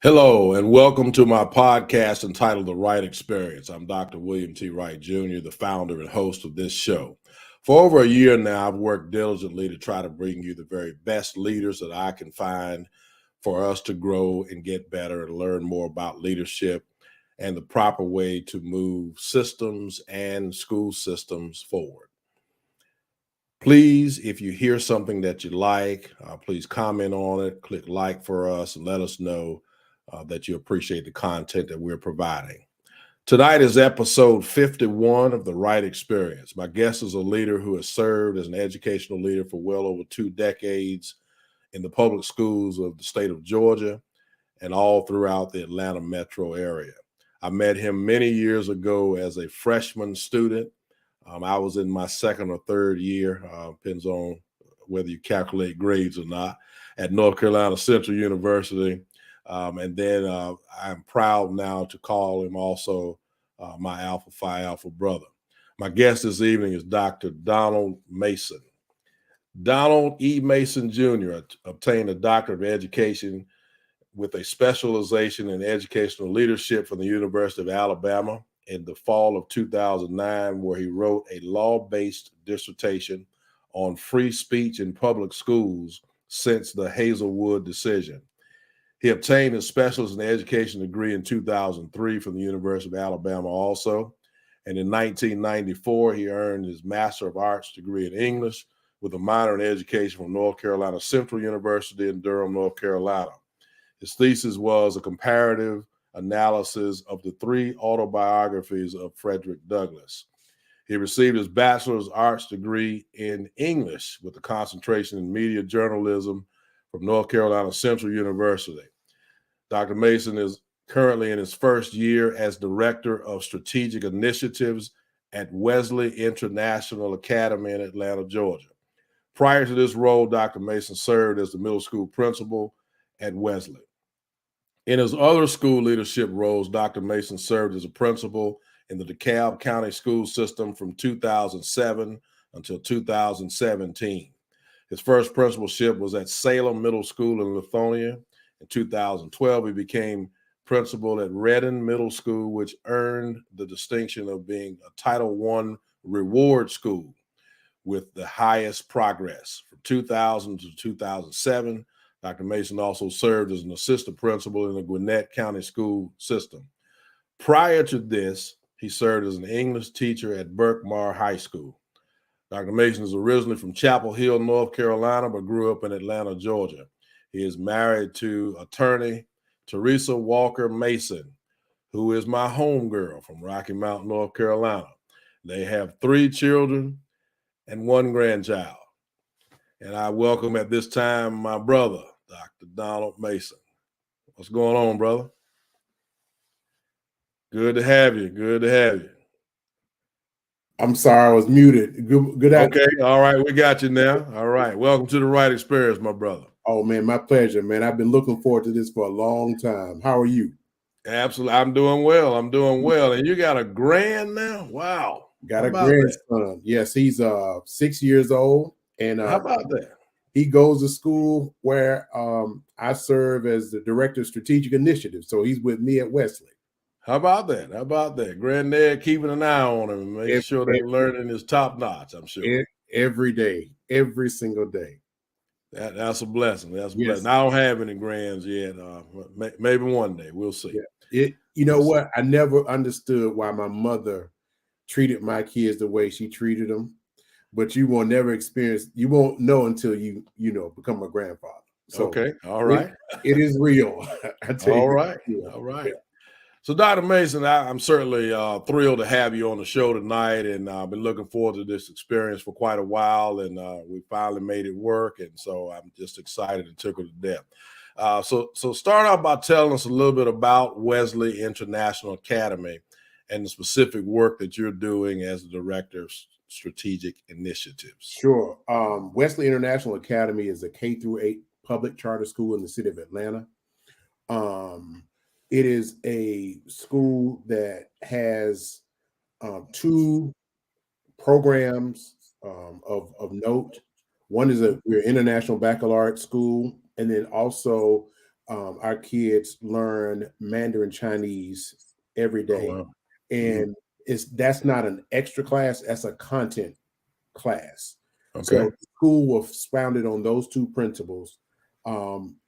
Hello, and welcome to my podcast entitled The Wright Experience. I'm Dr. William T. Wright Jr., the founder and host of this show. For over a year now, I've worked diligently to try to bring you the very best leaders that I can find for us to grow and get better and learn more about leadership and the proper way to move systems and school systems forward. Please, if you hear something that you like, please comment on it, click like for us, and let us know that you appreciate the content that we're providing. Tonight is episode 51 of the Wright Experience. My guest is a leader who has served as an educational leader for well over 2 decades in the public schools of the state of Georgia and all throughout the Atlanta metro area. I met him many years ago as a freshman student. I was in my second or third year, depends on whether you calculate grades or not, at North Carolina Central University. And then I'm proud now to call him also my Alpha Phi Alpha brother. My guest this evening is Dr. Donald Mason. Donald E. Mason Jr. obtained a doctorate of education with a specialization in educational leadership from the University of Alabama in the fall of 2009, where he wrote a law-based dissertation on free speech in public schools since the Hazelwood decision. He obtained his specialist in education degree in 2003 from the University of Alabama also. And in 1994, he earned his Master of Arts degree in English with a minor in education from North Carolina Central University in Durham, North Carolina. His thesis was a comparative analysis of the 3 autobiographies of Frederick Douglass. He received his Bachelor's Arts degree in English with a concentration in media journalism from North Carolina Central University. Dr. Mason is currently in his first year as Director of Strategic Initiatives at Wesley International Academy in Atlanta, Georgia. Prior to this role, Dr. Mason served as the middle school principal at Wesley. In his other school leadership roles, Dr. Mason served as a principal in the DeKalb County school system from 2007 until 2017. His first principalship was at Salem Middle School in Lithonia. In 2012, he became principal at Redden Middle School, which earned the distinction of being a Title I reward school with the highest progress. From 2000 to 2007, Dr. Mason also served as an assistant principal in the Gwinnett County school system. Prior to this, he served as an English teacher at Berkmar High School. Dr. Mason is originally from Chapel Hill, North Carolina, but grew up in Atlanta, Georgia. He is married to attorney Teresa Walker Mason, who is my homegirl from Rocky Mount, North Carolina. They have 3 children and 1 grandchild. And I welcome at this time my brother, Dr. Donald Mason. What's going on, brother? Good to have you. Good to have you. I'm sorry, I was muted. Good Okay, all right, we got you now. All right, welcome to the Wright Experience, my brother. Oh, man, my pleasure, man. I've been looking forward to this for a long time. How are you? Absolutely, I'm doing well. I'm doing well. And you got a grand now? Wow. Got a grandson. That? Yes, he's 6 years old. And how about that? He goes to school where I serve as the Director of Strategic Initiatives. So he's with me at Wesley. How about that? How about that? Granddad keeping an eye on him and making sure they're learning is top notch, I'm sure. Every day, every single day. That's a blessing. That's a blessing. I don't have any grands yet. Maybe one day. We'll see. Yeah. You know what? I never understood why my mother treated my kids the way she treated them. But you will never experience, you won't know until you become a grandfather. So okay. All right. It is real. I tell all you. Right. All right. Yeah. So, Dr. Mason, I'm certainly thrilled to have you on the show tonight, and I've been looking forward to this experience for quite a while, and we finally made it work, and so I'm just excited and tickled to death. So start out by telling us a little bit about Wesley International Academy and the specific work that you're doing as the Director of Strategic Initiatives. Sure. Wesley International Academy is a K-8 public charter school in the city of Atlanta. It is a school that has 2 programs of note. One is we're international baccalaureate school, and then also our kids learn Mandarin Chinese every Oh, day, wow. and that's not an extra class; that's a content class. Okay. So the school was founded on those two principles.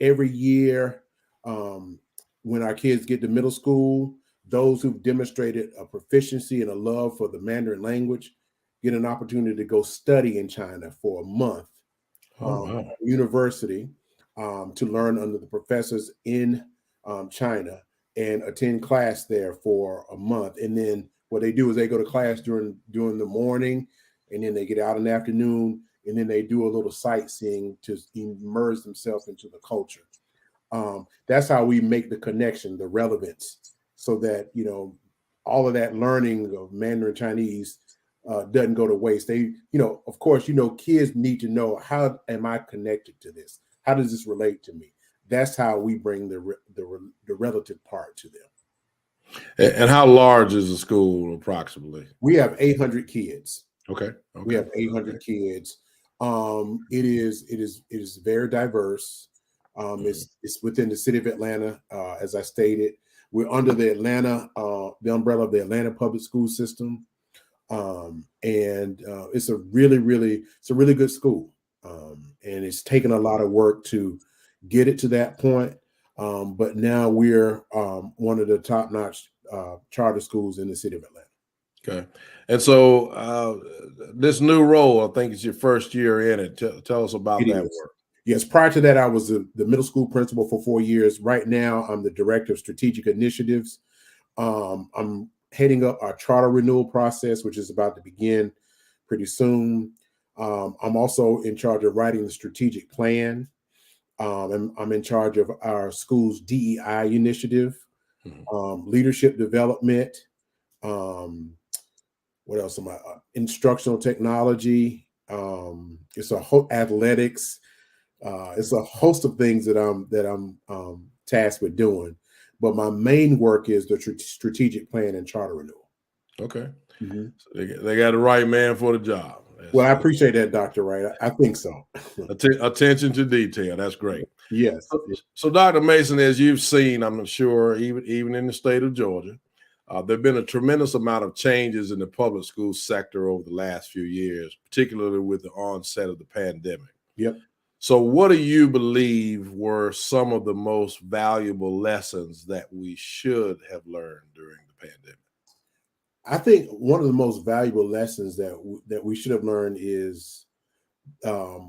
Every year, when our kids get to middle school, those who've demonstrated a proficiency and a love for the Mandarin language get an opportunity to go study in China for a month, Oh, wow. university, to learn under the professors in China and attend class there for a month. And then what they do is they go to class during the morning, and then they get out in the afternoon, and then they do a little sightseeing to immerse themselves into the culture. That's how we make the connection, the relevance, so that all of that learning of Mandarin Chinese doesn't go to waste. They, of course, kids need to know, how am I connected to this? How does this relate to me? That's how we bring the relative part to them. And how large is the school approximately? We have 800 kids. Okay. We Okay. have 800 kids. It is very diverse. It's within the city of Atlanta, as I stated. We're under the umbrella of the Atlanta public school system, and it's a really good school, and it's taken a lot of work to get it to that point. But now we're one of the top-notch charter schools in the city of Atlanta. Okay. And so this new role, I think it's your first year in it. Tell us about It that is. work. Yes, prior to that, I was the middle school principal for 4 years. Right now, I'm the director of strategic initiatives. I'm heading up our charter renewal process, which is about to begin pretty soon. I'm also in charge of writing the strategic plan. And I'm in charge of our school's DEI initiative, leadership development. What else am I? Instructional technology. It's athletics. It's a host of things that I'm tasked with doing, but my main work is the strategic plan and charter renewal. Okay. Mm-hmm. So they got the right man for the job. Well, I appreciate that, Dr. Wright. I think so. Attention to detail. That's great. Yes. So, Dr. Mason, as you've seen, I'm sure, even in the state of Georgia, there have been a tremendous amount of changes in the public school sector over the last few years, particularly with the onset of the pandemic. Yep. So what do you believe were some of the most valuable lessons that we should have learned during the pandemic? I think one of the most valuable lessons that we should have learned is a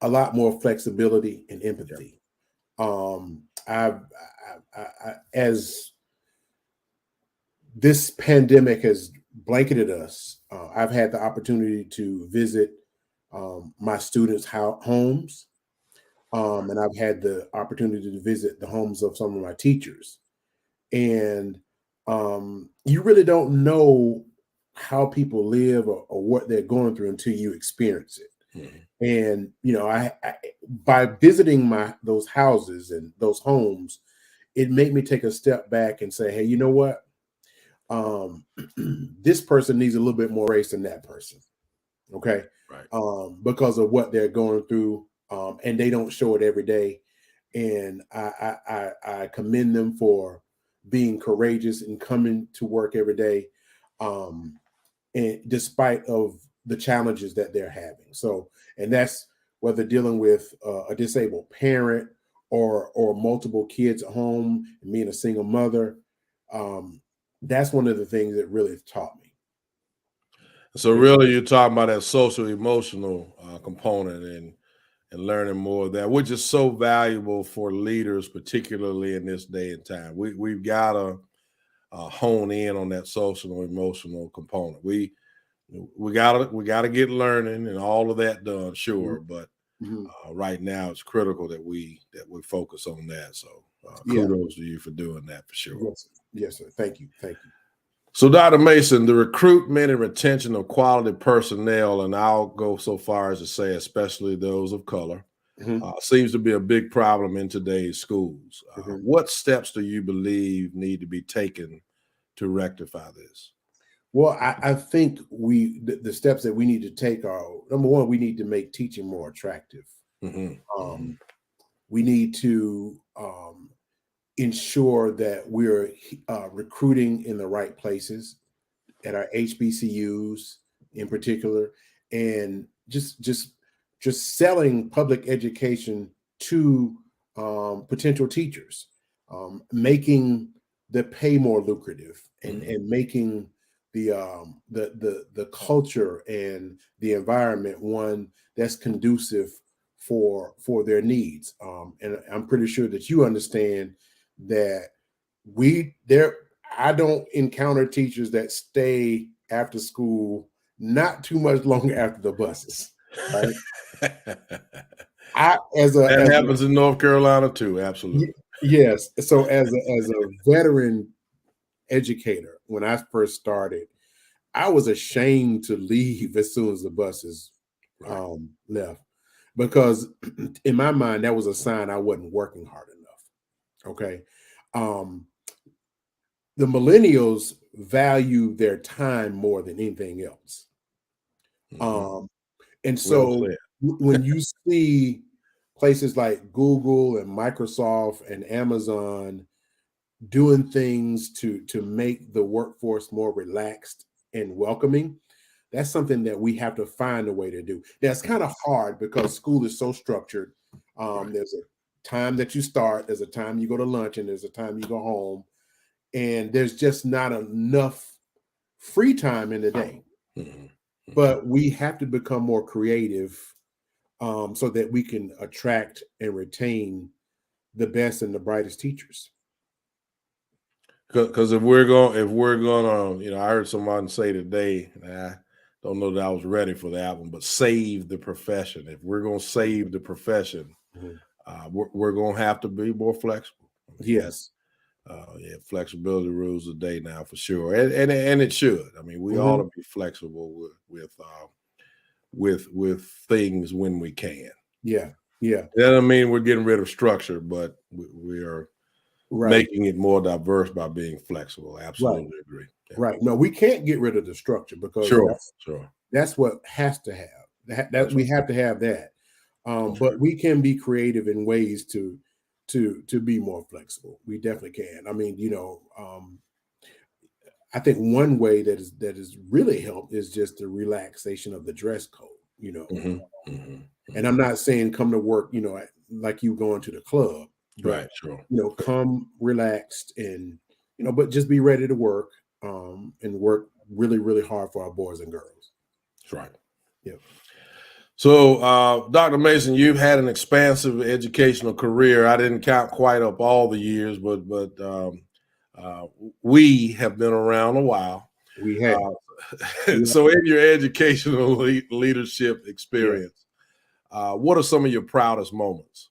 lot more flexibility and empathy. As this pandemic has blanketed us, I've had the opportunity to visit my students' homes, and I've had the opportunity to visit the homes of some of my teachers. And you really don't know how people live or what they're going through until you experience it. And I by visiting those houses and those homes, it made me take a step back and say, hey, you know what? This person needs a little bit more grace than that person. Okay. Right. Because of what they're going through. And they don't show it every day. And I commend them for being courageous and coming to work every day, and despite of the challenges that they're having. So, and that's whether dealing with a disabled parent or multiple kids at home and being a single mother. That's one of the things that really taught me. So really, you're talking about that social emotional component and learning more of that, which is so valuable for leaders, particularly in this day and time. We've got to hone in on that social emotional component. We gotta get learning and all of that done, sure, but right now it's critical that we focus on that. So kudos to you for doing that for sure. Yes, sir. Thank you. So, Dr. Mason, the recruitment and retention of quality personnel, and I'll go so far as to say, especially those of color, seems to be a big problem in today's schools. What steps do you believe need to be taken to rectify this? Well, I think the steps that we need to take are, number one, we need to make teaching more attractive. We need to ensure that we're recruiting in the right places at our HBCUs in particular, and just selling public education to potential teachers, making the pay more lucrative, and making the culture and the environment one that's conducive for their needs. And I'm pretty sure that you understand that I don't encounter teachers that stay after school not too much longer after the buses, right? I That happens in North Carolina too. Absolutely. Yes. So as a veteran educator, when I first started, I was ashamed to leave as soon as the buses left, because in my mind that was a sign I wasn't working hard enough. Okay. The millennials value their time more than anything else. And so when you see places like Google and Microsoft and Amazon doing things to make the workforce more relaxed and welcoming, that's something that we have to find a way to do. That's kind of hard because school is so structured. There's a time that you start, there's a time you go to lunch, and there's a time you go home, and there's just not enough free time in the day. But we have to become more creative, so that we can attract and retain the best and the brightest teachers. Because if we're gonna, I heard someone say today, I don't know that I was ready for that one, but save the profession. If we're gonna save the profession, we're gonna have to be more flexible. Yes. Flexibility rules the day now for sure, and it should. I mean, we ought to be flexible with things when we can. Yeah. That doesn't mean we're getting rid of structure, but we are making it more diverse by being flexible. Absolutely agree. Yeah. Right. No, we can't get rid of the structure, because that's what has to have. That we have to have that. But we can be creative in ways to be more flexible. We definitely can. I mean, I think one way that is really helped is just the relaxation of the dress code. And I'm not saying come to work, like you going to the club, but come relaxed and but just be ready to work, and work really, really hard for our boys and girls. That's right. Yeah. So, Dr. Mason, you've had an expansive educational career. I didn't count quite up all the years, but we have been around a while. We have. So, in your educational leadership experience, what are some of your proudest moments?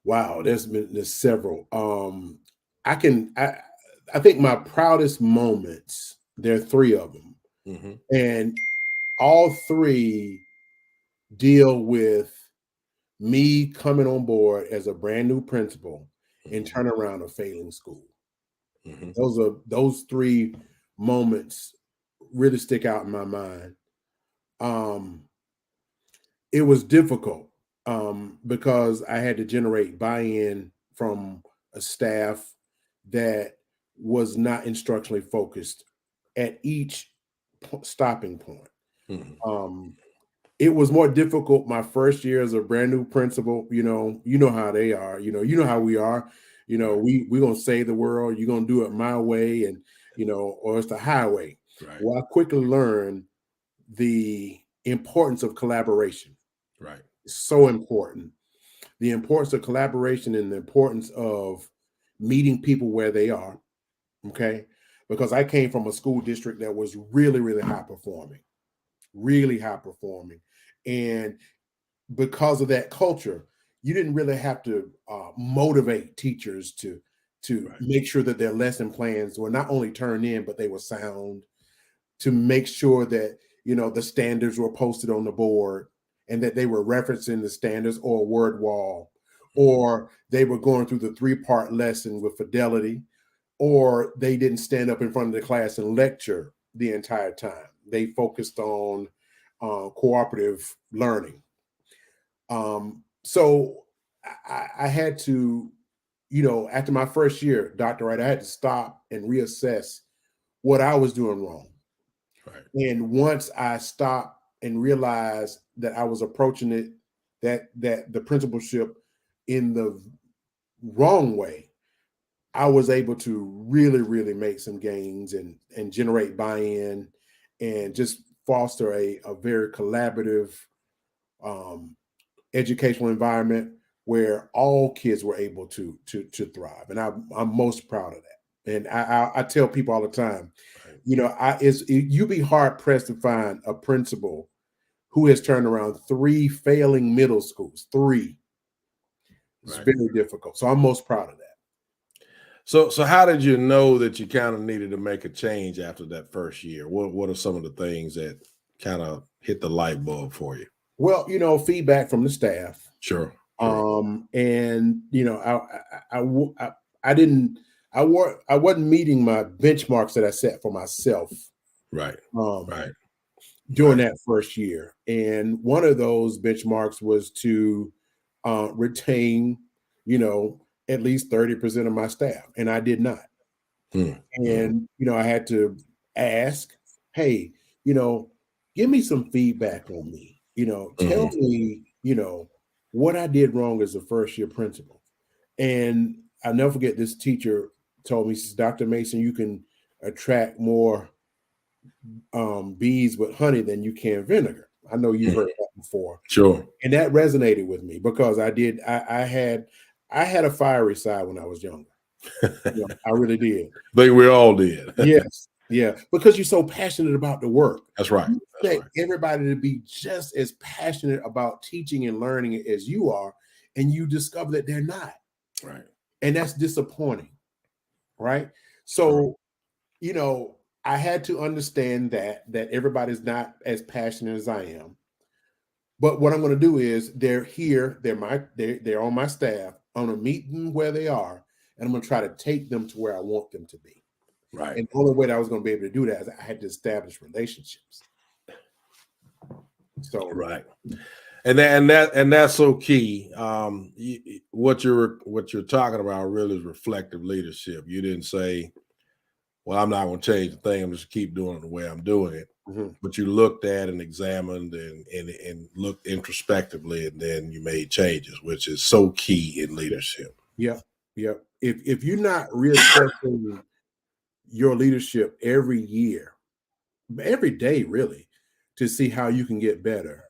Wow, there's several. I think my proudest moments, there are three of them, and all three deal with me coming on board as a brand new principal and turn around a failing school. Those three moments really stick out in my mind. It was difficult, because I had to generate buy-in from a staff that was not instructionally focused at each stopping point. It was more difficult my first year as a brand new principal. You know how they are. You know how we are. We're gonna save the world. You're gonna do it my way, and or it's the highway. Right. Well, I quickly learned the importance of collaboration. Right. So important. The importance of collaboration and the importance of meeting people where they are. Okay. Because I came from a school district that was really, really high performing. And because of that culture, you didn't really have to motivate teachers to make sure that their lesson plans were not only turned in, but they were sound, to make sure that, the standards were posted on the board, and that they were referencing the standards or a word wall, or they were going through the 3-part lesson with fidelity, or they didn't stand up in front of the class and lecture the entire time. They focused on cooperative learning. So I had to, after my first year, Dr. Wright, I had to stop and reassess what I was doing wrong. Right. And once I stopped and realized that I was approaching it, that the principalship in the wrong way, I was able to really, really make some gains and generate buy-in and just foster a very collaborative educational environment where all kids were able to thrive. And I'm most proud of that. And I tell people all the time, right, you'd be hard pressed to find a principal who has turned around 3 failing middle schools. 3. It's right. very difficult. So I'm most proud of that. So how did you know that you kind of needed to make a change after that first year? What are some of the things that kind of hit the light bulb for you? Well, feedback from the staff. Sure. And I wasn't meeting my benchmarks that I set for myself. Right. Right. During that first year. And one of those benchmarks was to retain, at least 30% of my staff. And I did not. And, I had to ask, hey, give me some feedback on me, tell me, what I did wrong as a first year principal. And I'll never forget, this teacher told me, says, Dr. Mason, you can attract more bees with honey than you can vinegar. I know you've heard that before. Sure. And that resonated with me because I had a fiery side when I was younger. I really did. I think we all did. Yes. Yeah. Because you're so passionate about the work. That's right. That's right. Everybody to be just as passionate about teaching and learning as you are, and you discover that they're not. Right. And that's disappointing. Right. So, I had to understand that everybody's not as passionate as I am. But what I'm going to do is they're here, they're on my staff. I'm going to meet them where they are, and I'm going to try to take them to where I want them to be. Right. And the only way that I was going to be able to do that is I had to establish relationships. So right. And that's so key. What you're talking about really is reflective leadership. You didn't say, well, I'm not going to change the thing. I'm just keep doing it the way I'm doing it. But you looked at and examined and looked introspectively, and then you made changes, which is so key in leadership. Yep. If you're not reassessing your leadership every year, every day, really, to see how you can get better,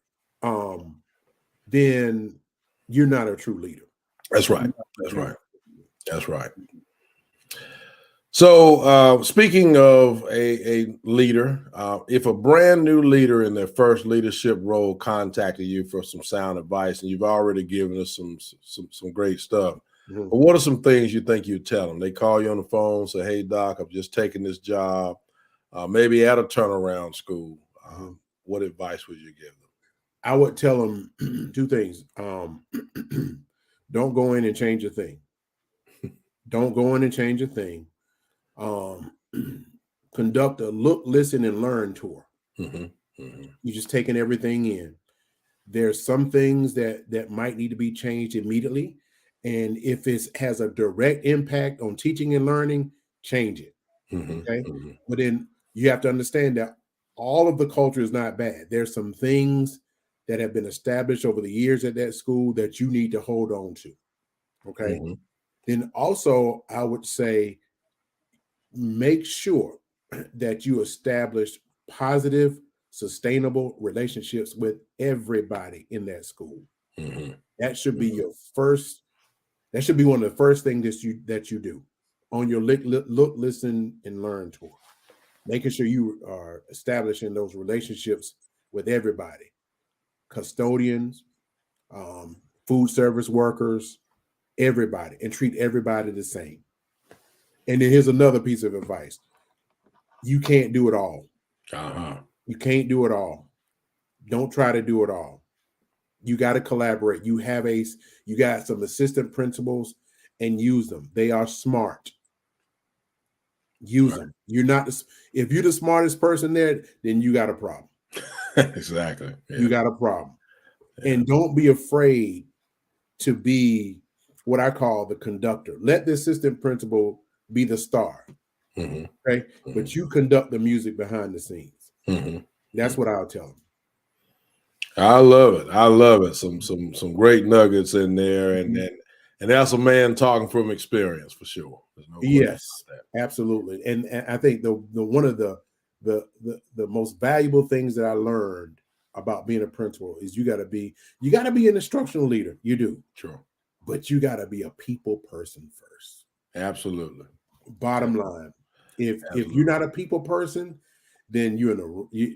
then you're not a true leader. That's right. That's right. So speaking of a leader, if a brand new leader in their first leadership role contacted you for some sound advice, and you've already given us some great stuff, but what are some things you think you'd tell them? They call you on the phone, say, hey, Doc, I've just taken this job, maybe at a turnaround school. What advice would you give them? I would tell them 2 things. Don't go in and change a thing. Don't go in and change a thing. Conduct a look, listen, and learn tour. You're just taking everything in. There's some things that might need to be changed immediately. And if it has a direct impact on teaching and learning, change it. Okay. But then you have to understand that all of the culture is not bad. There's some things that have been established over the years at that school that you need to hold on to. Okay. Then also, I would say, make sure that you establish positive, sustainable relationships with everybody in that school. That should be your first. That should be one of the first things that you do on your look, listen, and learn tour. Making sure you are establishing those relationships with everybody, custodians, food service workers, everybody, and treat everybody the same. And then here's another piece of advice. You can't do it all. You can't do it all. Don't try to do it all. You got to collaborate. You got some assistant principals, and use them. They are smart. Use them. You're not, if you're the smartest person there, then you got a problem. Exactly. You got a problem. And don't be afraid to be what I call the conductor. Let the assistant principal be the star. Mm-hmm. Okay. Mm-hmm. But you conduct the music behind the scenes. Mm-hmm. That's what I'll tell them. I love it. I love it. Some great nuggets in there, and that's a man talking from experience for sure. There's no question Yes, about that. absolutely. And I think the one of the most valuable things that I learned about being a principal is you got to be an instructional leader. You do. Sure. But you got to be a people person first. Absolutely. Bottom line, if you're not a people person, then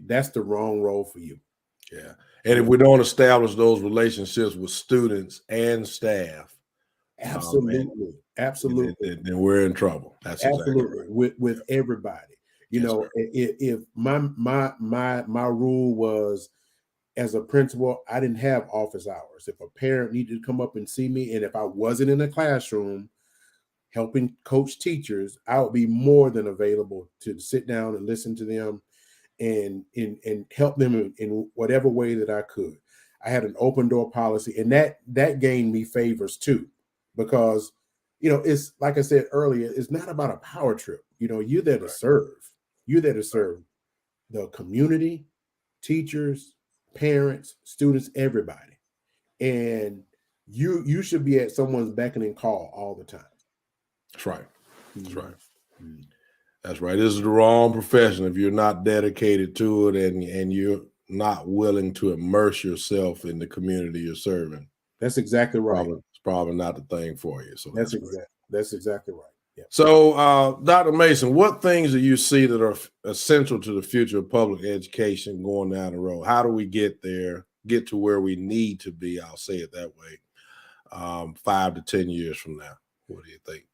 that's the wrong role for you. Yeah. And if we don't establish those relationships with students and staff, absolutely, then we're in trouble. That's absolutely exactly right. with everybody. You Yes, know, sir. if my rule was, as a principal, I didn't have office hours. If a parent needed to come up and see me, and if I wasn't in the classroom helping coach teachers, I would be more than available to sit down and listen to them and help them in whatever way that I could. I had an open door policy, and that gained me favors too, because it's like I said earlier, it's not about a power trip. You're there to serve. You're there to serve the community, teachers, parents, students, everybody. And you should be at someone's beckoning call all the time. That's right. That's Mm-hmm. right. Mm-hmm. That's right. This is the wrong profession if you're not dedicated to it and you're not willing to immerse yourself in the community you're serving. That's exactly right. It's probably not the thing for you. So that's exactly right. Yeah. So, Dr. Mason, what things do you see that are essential to the future of public education going down the road? How do we get there, get to where we need to be? I'll say it that way. 5 to 10 years from now, what do you think?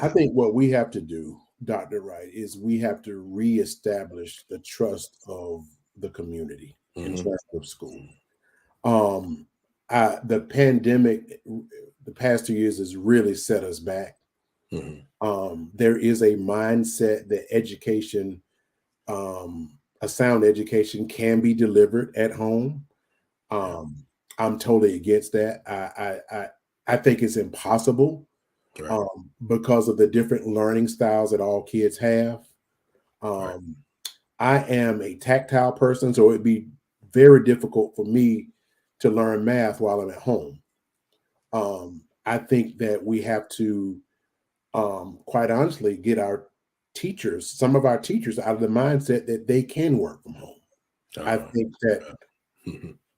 I think what we have to do, Dr. Wright, is we have to reestablish the trust of the community in trust of school. The pandemic, the past 2 years has really set us back. There is a mindset that education, a sound education, can be delivered at home. I'm totally against that. I think it's impossible. Right. Because of the different learning styles that all kids have. Right. I am a tactile person, so it'd be very difficult for me to learn math while I'm at home. I think that we have to, quite honestly, get some of our teachers out of the mindset that they can work from home. I think that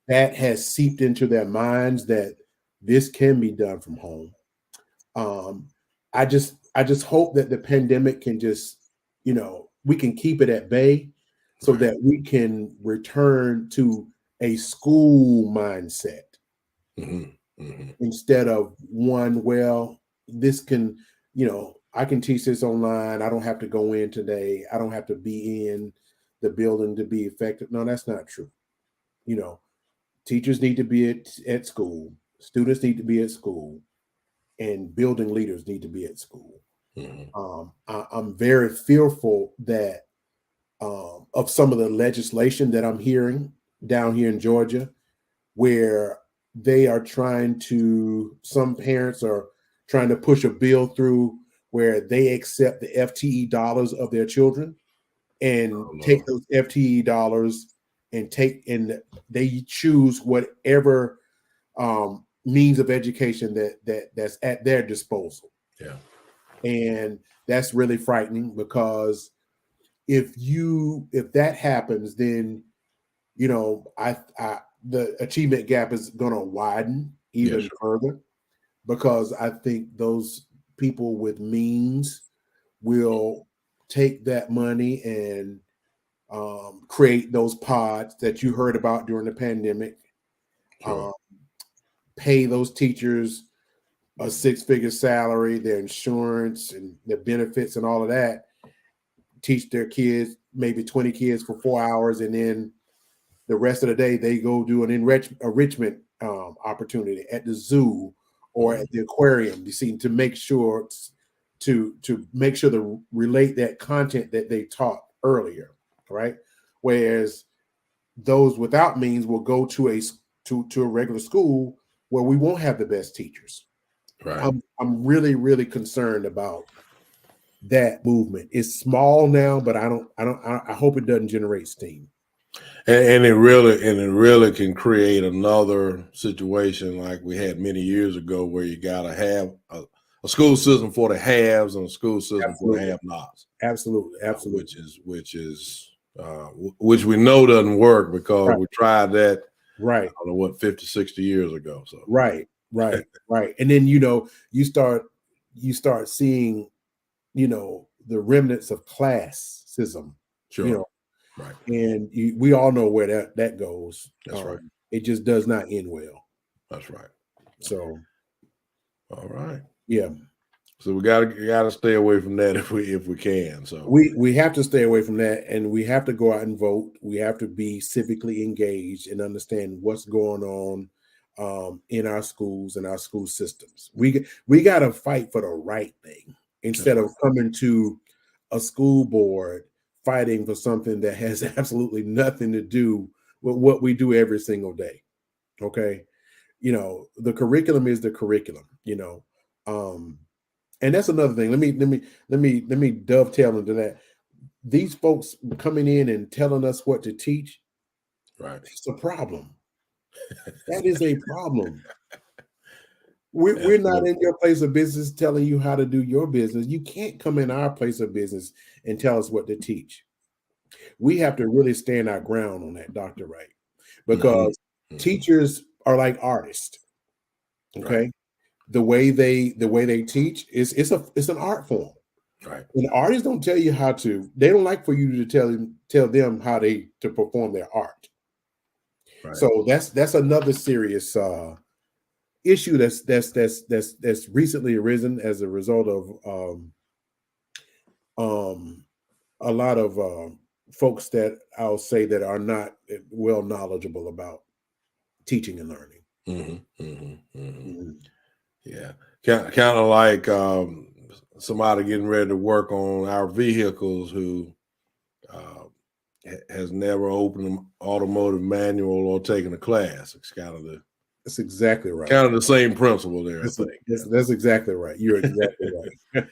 that has seeped into their minds that this can be done from home. I just hope that the pandemic can just, we can keep it at bay so that we can return to a school mindset instead of one, well, this can, I can teach this online. I don't have to go in today. I don't have to be in the building to be effective. No, that's not true. Teachers need to be at school. Students need to be at school. And building leaders need to be at school. I'm very fearful that of some of the legislation that I'm hearing down here in Georgia, where some parents are trying to push a bill through where they accept the FTE dollars of their children and take those FTE dollars and they choose whatever means of education that's at their disposal. Yeah. And that's really frightening, because if that happens, then the achievement gap is going to widen even further, because I think those people with means will take that money and create those pods that you heard about during the pandemic. Pay those teachers a 6-figure salary, their insurance and their benefits and all of that, teach their kids, maybe 20 kids for 4 hours, and then the rest of the day they go do an enrichment opportunity at the zoo or at the aquarium, to make sure to relate that content that they taught earlier, right? Whereas those without means will go to a regular school where we won't have the best teachers. Right. I'm really, really concerned about that movement. It's small now, but I hope it doesn't generate steam. And it really can create another situation like we had many years ago, where you got to have a school system for the haves and a school system for the have-nots. Absolutely. Which we know doesn't work, because Right. we tried that, Right. I don't know, 50, 60 years ago. So right. And then you start seeing, the remnants of classism. sure. Right. And we all know where that goes. That's right. It just does not end well. That's right. So, all right. Yeah. So we gotta stay away from that if we can. So we have to stay away from that, and we have to go out and vote. We have to be civically engaged and understand what's going on in our schools and our school systems. We got to fight for the right thing instead of coming to a school board fighting for something that has absolutely nothing to do with what we do every single day. Okay. The curriculum is the curriculum, and that's another thing. Let me dovetail into that. These folks coming in and telling us what to teach, right, it's a problem. That is a problem. We're not in your place of business telling you how to do your business. You can't come in our place of business and tell us what to teach. We have to really stand our ground on that, Dr. Wright, because teachers are like artists. Okay. Right. The way they teach it's an art form. Right. And artists don't tell you how to. They don't like for you to tell them how to perform their art. Right. So that's another serious issue that's recently arisen as a result of a lot of folks that I'll say that are not well knowledgeable about teaching and learning. Yeah, kind of like somebody getting ready to work on our vehicles who has never opened an automotive manual or taken a class. It's kind of that's exactly right. Kind of the same principle there. That's exactly right. You're exactly right.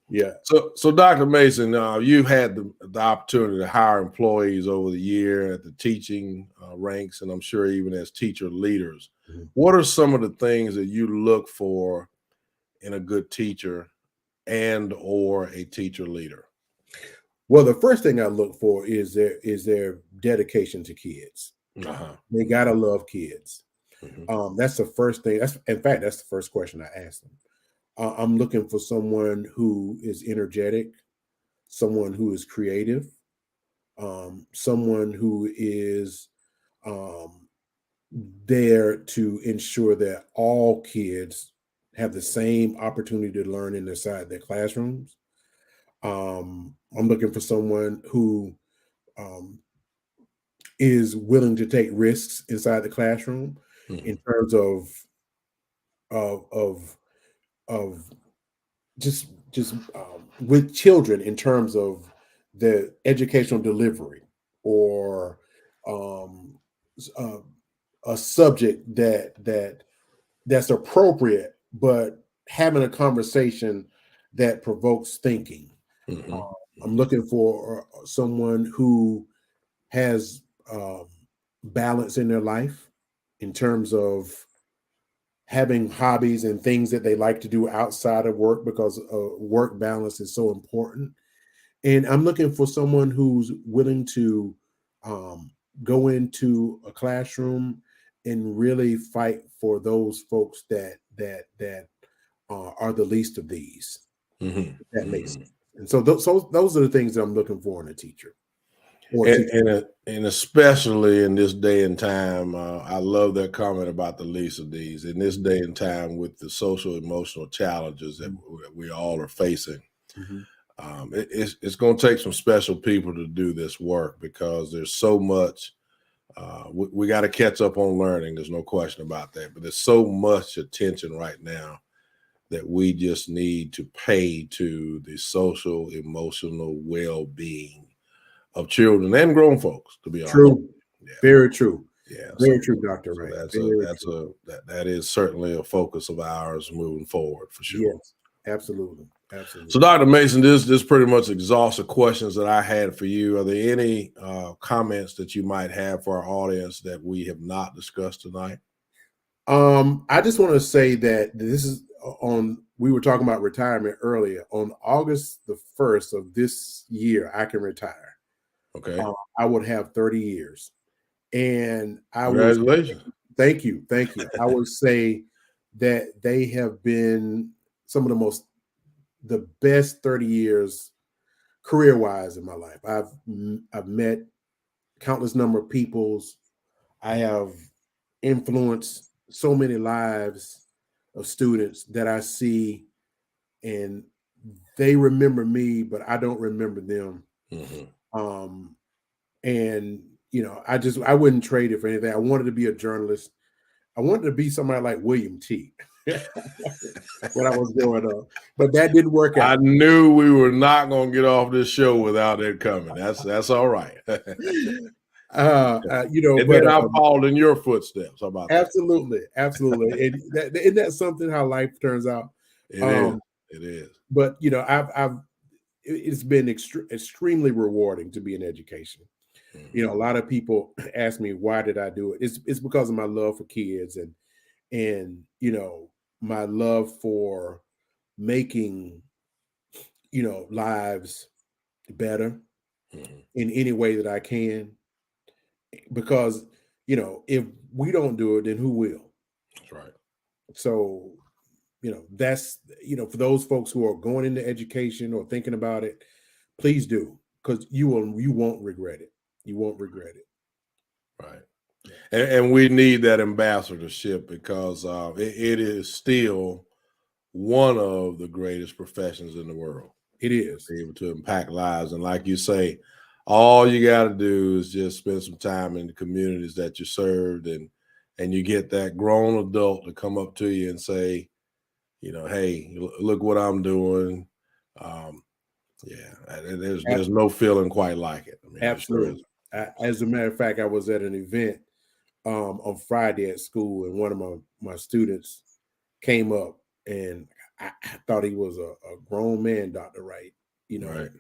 Yeah. So Dr. Mason, you've had the opportunity to hire employees over the year at the teaching ranks, and I'm sure even as teacher leaders. What are some of the things that you look for in a good teacher and or a teacher leader? Well, the first thing I look for is their dedication to kids. They gotta love kids. That's the first thing. That's the first question I ask them. I'm looking for someone who is energetic, someone who is creative, someone who is there to ensure that all kids have the same opportunity to learn inside their classrooms. I'm looking for someone who is willing to take risks inside the classroom in terms of just with children, in terms of the educational delivery or a subject that's appropriate, but having a conversation that provokes thinking. I'm looking for someone who has balance in their life in terms of having hobbies and things that they like to do outside of work, because work balance is so important. And I'm looking for someone who's willing to go into a classroom and really fight for those folks that are the least of these. That makes sense. And so those are the things that I'm looking for in a teacher. And especially in this day and time, I love that comment about the least of these. In this day and time, with the social emotional challenges that we all are facing, it's going to take some special people to do this work, because there's so much. We got to catch up on learning. There's no question about that. But there's so much attention right now that we just need to pay to the social emotional well-being of children and grown folks, to be honest. True. Yeah. Very true. Yeah, Very true, Dr. so Wright. that's Very true. that is certainly a focus of ours moving forward for sure. Yes, absolutely. Absolutely. So, Dr. Mason, this pretty much exhausts the questions that I had for you. Are there any comments that you might have for our audience that we have not discussed tonight? I just want to say that this is we were talking about retirement earlier. On August the 1st of this year, I can retire. Okay. I would have 30 years. And Congratulations. Thank you. I would say that they have been some of the best 30 years career-wise in my life. I've met countless number of peoples. I have influenced so many lives of students that I see, and they remember me, but I don't remember them. Mm-hmm. And I wouldn't trade it for anything. I wanted to be a journalist. I wanted to be somebody like William T. when I was growing up, but that didn't work out. I knew we were not going to get off this show without it coming. That's all right. And then I followed in your footsteps. How about absolutely, that? Absolutely. And isn't that something how life turns out? It is. But it's been extremely rewarding to be in education. Mm-hmm. A lot of people ask me, why did I do it? It's because of my love for kids and my love for making lives better in any way that I can. Because if we don't do it, then who will? That's right. So that's for those folks who are going into education or thinking about it, please do, because you won't regret it. You won't regret it. Right. And we need that ambassadorship because it is still one of the greatest professions in the world. It is. Be able to impact lives. And like you say, all you got to do is just spend some time in the communities that you served, and you get that grown adult to come up to you and say, hey, look what I'm doing. There's no feeling quite like it. I mean, absolutely. As a matter of fact, I was at an event on Friday at school, and one of my students came up, and I thought he was a grown man, Dr. Wright. Right.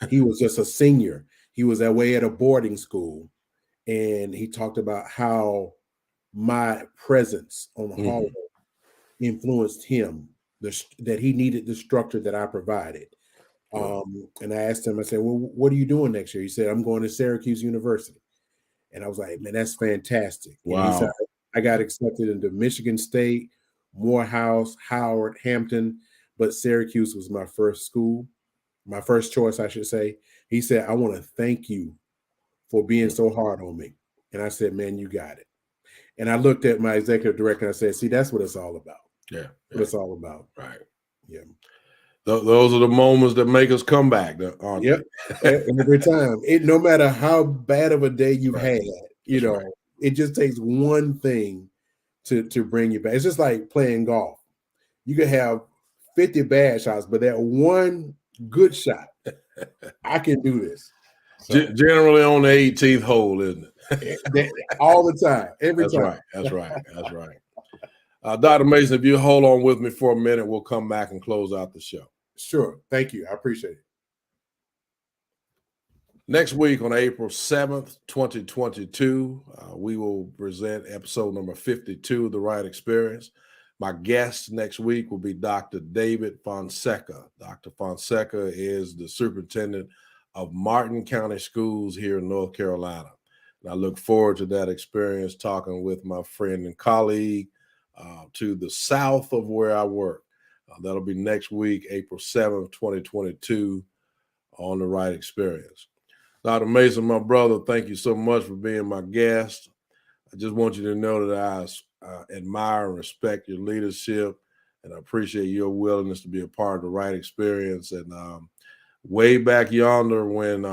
He was just a senior. He was away at a boarding school, and he talked about how my presence on the hallway influenced him, that he needed the structure that I provided. And I asked him, I said, well, what are you doing next year? He said, I'm going to Syracuse University. And I was like, man, that's fantastic. Wow. And he said, I got accepted into Michigan State, Morehouse, Howard, Hampton, but Syracuse was my first school, my first choice, I should say. He said, I want to thank you for being so hard on me. And I said, man, you got it. And I looked at my executive director and I said, see, that's what it's all about. Yeah. What it's all about. Right. Yeah. Those are the moments that make us come back, aren't yep. Every time. No matter how bad of a day you've had, it just takes one thing to bring you back. It's just like playing golf. You can have 50 bad shots, but that one good shot, I can do this. So, generally on the 18th hole, isn't it? All the time. Every time. That's right. Dr. Mason, if you hold on with me for a minute, we'll come back and close out the show. Sure. Thank you. I appreciate it. Next week on April 7th, 2022, we will present episode number 52 of The Wright Experience. My guest next week will be Dr. David Fonseca. Dr. Fonseca is the superintendent of Martin County Schools here in North Carolina. And I look forward to that experience, talking with my friend and colleague to the south of where I work. That'll be next week, April 7th, 2022, on The Wright Experience. Dr. Mason, my brother, thank you so much for being my guest. I just want you to know that I admire and respect your leadership, and I appreciate your willingness to be a part of The Wright Experience. And way back yonder, when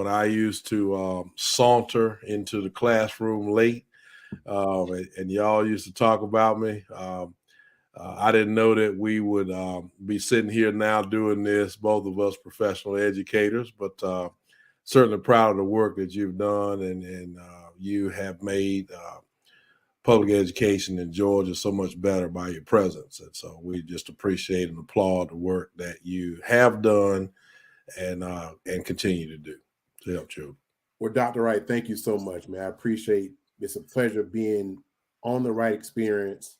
I used to saunter into the classroom late, and y'all used to talk about me, I didn't know that we would be sitting here now doing this, both of us professional educators, but certainly proud of the work that you've done and you have made public education in Georgia so much better by your presence. And so we just appreciate and applaud the work that you have done and continue to do to help children. Well, Dr. Wright, thank you so much, man. I appreciate it's a pleasure being on the Wright experience.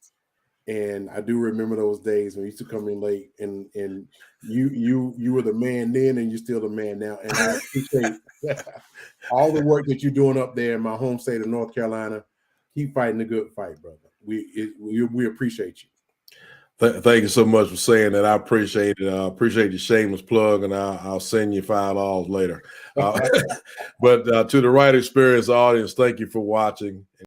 And I do remember those days when you used to come in late and you were the man then and you're still the man now. And I appreciate all the work that you're doing up there in my home state of North Carolina. Keep fighting the good fight, brother. We appreciate you. Thank you so much for saying that. I appreciate it. I appreciate your shameless plug, and I'll send you $5 later. But to the Wright Experience audience, thank you for watching.